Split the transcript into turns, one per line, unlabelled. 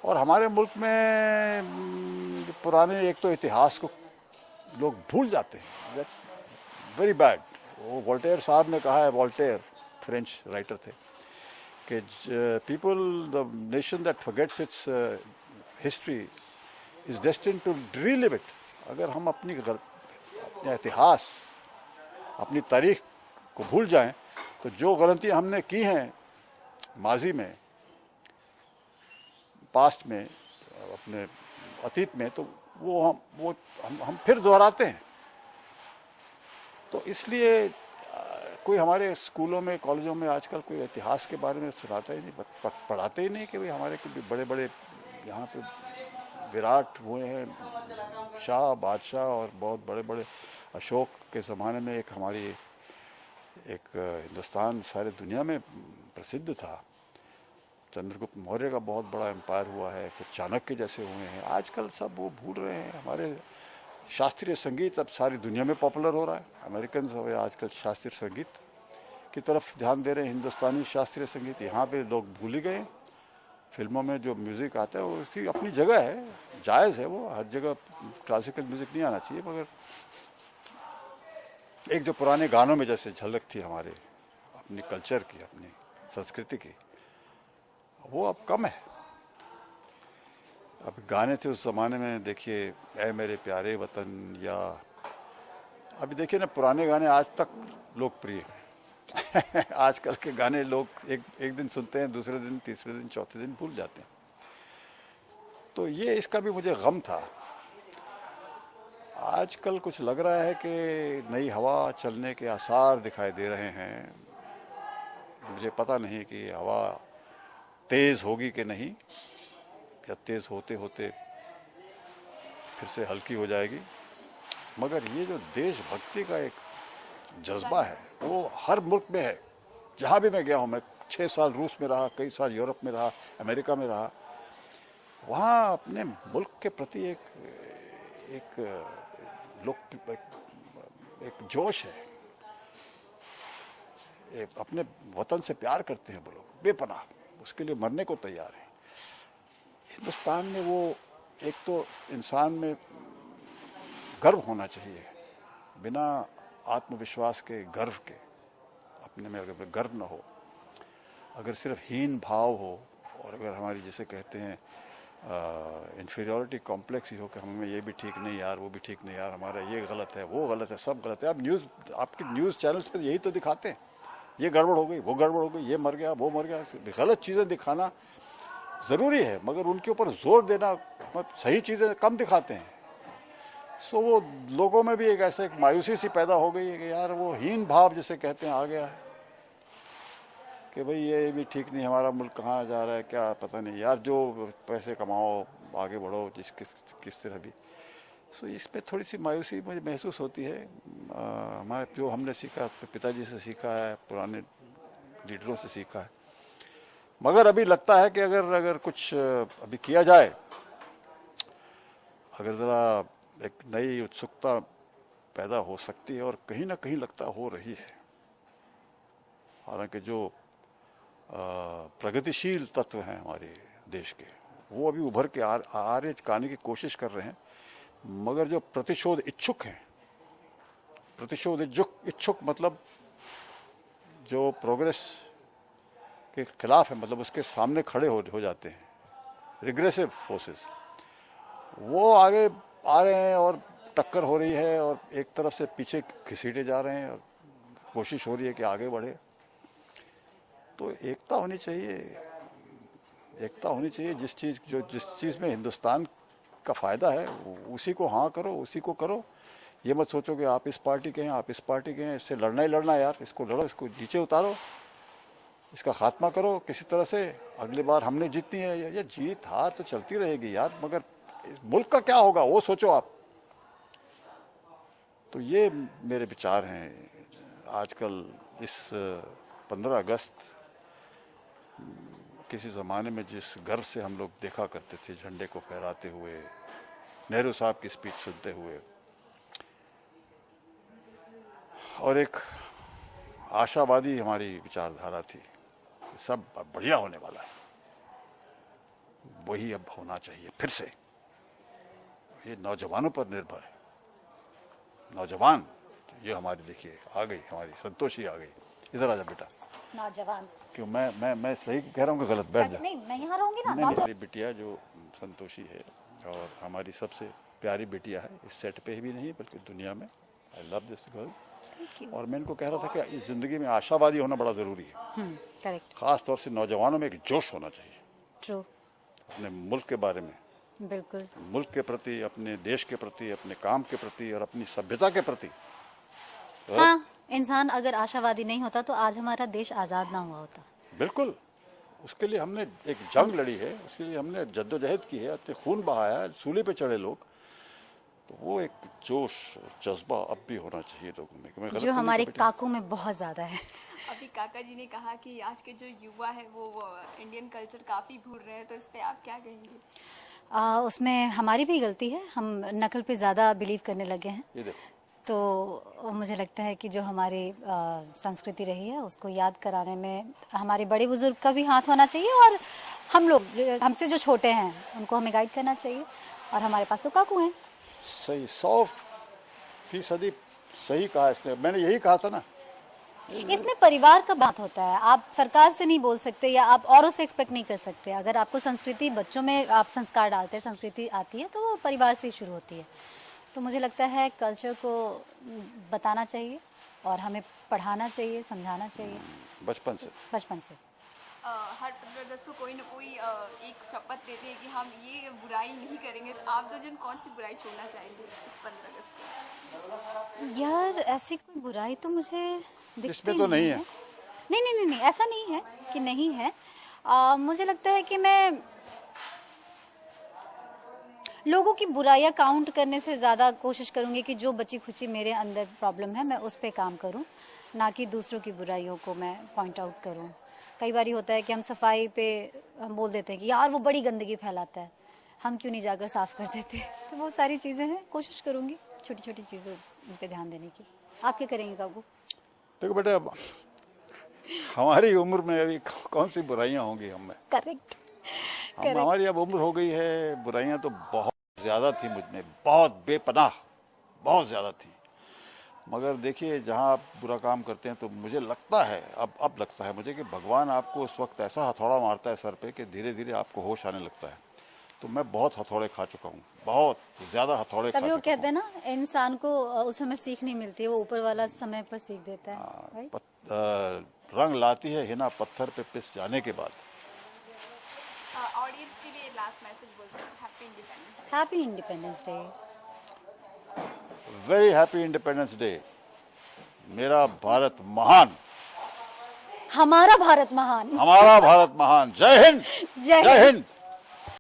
और हमारे मुल्क में पुराने एक तो इतिहास को लोग भूल जाते हैं, दैट्स वेरी बैड। वो वोल्टेयर साहब ने कहा है, वोल्टेयर फ्रेंच राइटर थे, कि people, the nation that forgets its history is destined to relive it. अगर हम अपने इतिहास, अपनी तारीख को भूल जाएं तो जो गलतियां हमने की हैं माजी में, पास्ट में, अपने अतीत में, तो वो हम फिर दोहराते हैं। तो इसलिए कोई हमारे स्कूलों में, कॉलेजों में आजकल कोई इतिहास के बारे में सुनाता ही नहीं, पढ़ाते ही नहीं कि भाई हमारे बड़े बड़े यहाँ पे विराट हुए हैं, शाह, बादशाह, और बहुत बड़े बड़े, अशोक के ज़माने में एक हमारी एक हिंदुस्तान सारे दुनिया में प्रसिद्ध था। चंद्रगुप्त मौर्य का बहुत बड़ा एम्पायर हुआ है, फिर चाणक्य जैसे हुए हैं। आजकल सब वो भूल रहे हैं। हमारे शास्त्रीय संगीत अब सारी दुनिया में पॉपुलर हो रहा है। अमेरिकन हो या आजकल शास्त्रीय संगीत की तरफ ध्यान दे रहे हैं। हिंदुस्तानी शास्त्रीय संगीत यहाँ पे लोग भूल ही गए। फिल्मों में जो म्यूज़िक आता है वो उसकी अपनी जगह है, जायज़ है, वो हर जगह क्लासिकल म्यूज़िक नहीं आना चाहिए, मगर एक जो पुराने गानों में जैसे झलक थी हमारे अपनी कल्चर की, अपनी संस्कृति की, वो अब कम है। अब गाने थे उस ज़माने में, देखिए ऐ मेरे प्यारे वतन, या अभी देखिए ना पुराने गाने आज तक लोकप्रिय हैं। आजकल के गाने लोग एक दिन सुनते हैं, दूसरे दिन, तीसरे दिन, चौथे दिन भूल जाते हैं। तो ये इसका भी मुझे गम था। आजकल कुछ लग रहा है कि नई हवा चलने के आसार दिखाई दे रहे हैं। मुझे पता नहीं कि हवा तेज़ होगी कि नहीं, या तेज़ होते होते फिर से हल्की हो जाएगी। मगर ये जो देशभक्ति का एक जज्बा है वो हर मुल्क में है। जहाँ भी मैं गया हूँ, मैं 6 साल रूस में रहा, कई साल यूरोप में रहा, अमेरिका में रहा, वहाँ अपने मुल्क के प्रति एक जोश है। अपने वतन से प्यार करते हैं वो लोग बेपनाह, उसके लिए मरने को तैयार हैं। हिंदुस्तान में वो एक तो इंसान में गर्व होना चाहिए, बिना आत्मविश्वास के, गर्व के, अपने में अगर गर्व न हो, अगर सिर्फ हीन भाव हो, और अगर हमारी जिसे कहते हैं इन्फीरियरिटी कॉम्प्लेक्स ही हो कि हमें ये भी ठीक नहीं यार, वो भी ठीक नहीं यार, हमारा ये गलत है, वो गलत है, सब गलत है। आप आपके न्यूज़ चैनल्स पे यही तो दिखाते हैं, ये गड़बड़ हो गई, वो गड़बड़ हो गई, ये मर गया, वो मर गया। गलत चीज़ें दिखाना ज़रूरी है, मगर उनके ऊपर जोर देना, सही चीज़ें कम दिखाते हैं। सो वो लोगों में भी एक ऐसे एक मायूसी सी पैदा हो गई है कि यार वो हीन भाव जिसे कहते हैं आ गया है कि भाई ये भी ठीक नहीं, हमारा मुल्क कहाँ जा रहा है, क्या पता नहीं यार, जो पैसे कमाओ, आगे बढ़ो, किस तरह भी। सो इस पर थोड़ी सी मायूसी मुझे महसूस होती है। हमारे जो हमने सीखा, अपने पिताजी से सीखा है, पुराने लीडरों से सीखा है, मगर अभी लगता है कि अगर कुछ अभी किया जाए, अगर ज़रा एक नई उत्सुकता पैदा हो सकती है, और कहीं ना कहीं लगता हो रही है। हालांकि जो प्रगतिशील तत्व हैं हमारे देश के, वो अभी उभर के आगे आने की कोशिश कर रहे हैं, मगर जो प्रतिशोध इच्छुक हैं, प्रतिशोध इच्छुक मतलब जो प्रोग्रेस के खिलाफ है, मतलब उसके सामने खड़े हो जाते हैं, रिग्रेसिव फोर्सेस, वो आगे आ रहे हैं और टक्कर हो रही है, और एक तरफ से पीछे घसीटे जा रहे हैं, और कोशिश हो रही है कि आगे बढ़े। तो एकता होनी चाहिए, एकता होनी चाहिए। जिस चीज़ में हिंदुस्तान का फ़ायदा है उसी को हाँ करो, उसी को करो। ये मत सोचो कि आप इस पार्टी के हैं, आप इस पार्टी के हैं, इससे लड़ना ही लड़ना यार, इसको लड़ो, इसको नीचे उतारो, इसका खात्मा करो किसी तरह से। अगली बार हमने जीतनी है, ये जीत हार तो चलती रहेगी यार, मगर इस मुल्क का क्या होगा वो सोचो आप। तो ये मेरे विचार हैं। आजकल इस 15 अगस्त, किसी ज़माने में जिस गर्व से हम लोग देखा करते थे झंडे को फहराते हुए, नेहरू साहब की स्पीच सुनते हुए, और एक आशावादी हमारी विचारधारा थी, सब बढ़िया होने वाला है, वही अब होना चाहिए फिर से। ये नौजवानों पर निर्भर है। नौजवान ये हमारी, देखिए आ गई हमारी संतोषी आ गई। इधर आ जा बेटा।
नौजवान
क्यों मैं सही कह रहा हूँ कि गलत? बैठ जा।
नहीं, मैं यहाँ रहूंगी ना।
नहीं, मेरी बिटिया जो संतोषी है और हमारी सबसे प्यारी बिटिया है, इस सेट पे ही भी नहीं बल्कि दुनिया में। I love this girl. और मैं इनको कह रहा था कि इस जिंदगी में आशावादी होना बड़ा जरूरी है।
करेक्ट।
खास तौर से नौजवानों में एक जोश होना चाहिए
ट्रू।
अपने मुल्क के बारे में,
बिल्कुल।
मुल्क के प्रति, अपने देश के प्रति, अपने काम के प्रति और अपनी सभ्यता के प्रति।
हाँ, इंसान अगर आशावादी नहीं होता तो आज हमारा देश आजाद ना हुआ होता।
बिल्कुल। उसके लिए हमने एक जंग लड़ी है, उसके लिए हमने जद्दोजहद की है, अपने खून बहाया है, सूली पे चढ़े लोग। तो वो एक जोश और जज्बा अब भी होना चाहिए लोगों में। कि मैं गलत
जो
तो नहीं
हमारे
कह बेटा?
काकों में बहुत ज्यादा है।
अभी काका जी ने कहा कि आज के जो युवा है वो इंडियन कल्चर काफी भूल रहे हैं, तो इस पे आप क्या कहेंगे?
उसमें हमारी भी गलती है, हम नकल पे ज्यादा बिलीव करने लगे हैं।
ये देखो,
तो मुझे लगता है कि जो हमारी संस्कृति रही है उसको याद कराने में हमारे बड़े बुजुर्ग का भी हाथ होना चाहिए, और हम लोग हमसे जो छोटे हैं उनको हमें गाइड करना चाहिए। और हमारे पास तो काकू हैं।
सही 100% सही कहा इसने। मैंने यही कहा था ना।
इसमें परिवार का बात होता है। आप सरकार से नहीं बोल सकते या आप औरों से एक्सपेक्ट नहीं कर सकते। अगर आपको संस्कृति, बच्चों में आप संस्कार डालते हैं, संस्कृति आती है तो वो परिवार से ही शुरू होती है। तो मुझे लगता है कल्चर को बताना चाहिए और हमें पढ़ाना चाहिए, समझाना चाहिए
बचपन से।
हर 15 अगस्त को कोई ना कोई एक शपथ देते हैं कि हम ये बुराई नहीं करेंगे, तो आप दो जन कौन सी बुराई छोड़ना चाहेंगे इस 15 अगस्त को?
यार ऐसी कोई बुराई तो मुझे दिखती
इसमें तो नहीं है।
नहीं, ऐसा नहीं है कि नहीं है। मुझे लगता है कि मैं लोगों की बुराइयां काउंट करने से ज़्यादा कोशिश करूंगी कि जो बची खुची मेरे अंदर प्रॉब्लम है मैं उस पर काम करूं, ना कि दूसरों की बुराइयों को मैं पॉइंट आउट करूं। कई बार होता है कि हम सफाई पे हम बोल देते हैं कि यार वो बड़ी गंदगी फैलाता है, हम क्यों नहीं जाकर साफ कर देते। तो वो सारी चीज़ें हैं, कोशिश करूंगी छोटी छोटी चीज़ों पे ध्यान देने की। आप क्या करेंगे काकू?
देखो बेटा, अब हमारी उम्र में अभी कौन सी बुराइयां होंगी हम में।
करेक्ट।
हमारी अब उम्र हो गई है। बुराइयां तो बहुत ज्यादा थी मुझ में, बहुत बेपनाह, बहुत ज्यादा थी। मगर देखिए, जहां आप बुरा काम करते हैं तो मुझे लगता है, अब लगता है मुझे कि भगवान आपको उस वक्त ऐसा हथौड़ा मारता है सर पे कि धीरे धीरे आपको होश आने लगता है। तो मैं बहुत हथौड़े खा चुका हूँ, बहुत ज्यादा हथौड़े खा चुका हूँ।
सभी लोग कहते हैं ना, इंसान को उस समय सीख नहीं मिलती है, वो ऊपर वाला समय पर सीख देता है।
रंग लाती है हिना पत्थर पे पिस जाने के बाद।
ऑडियंस के लिए लास्ट मैसेज बोलते हैं, happy independence.
Happy independence day.
Very happy independence day. मेरा भारत महान,
हमारा भारत महान।
हमारा भारत महान। जय हिंद।
जय
जय हिंद।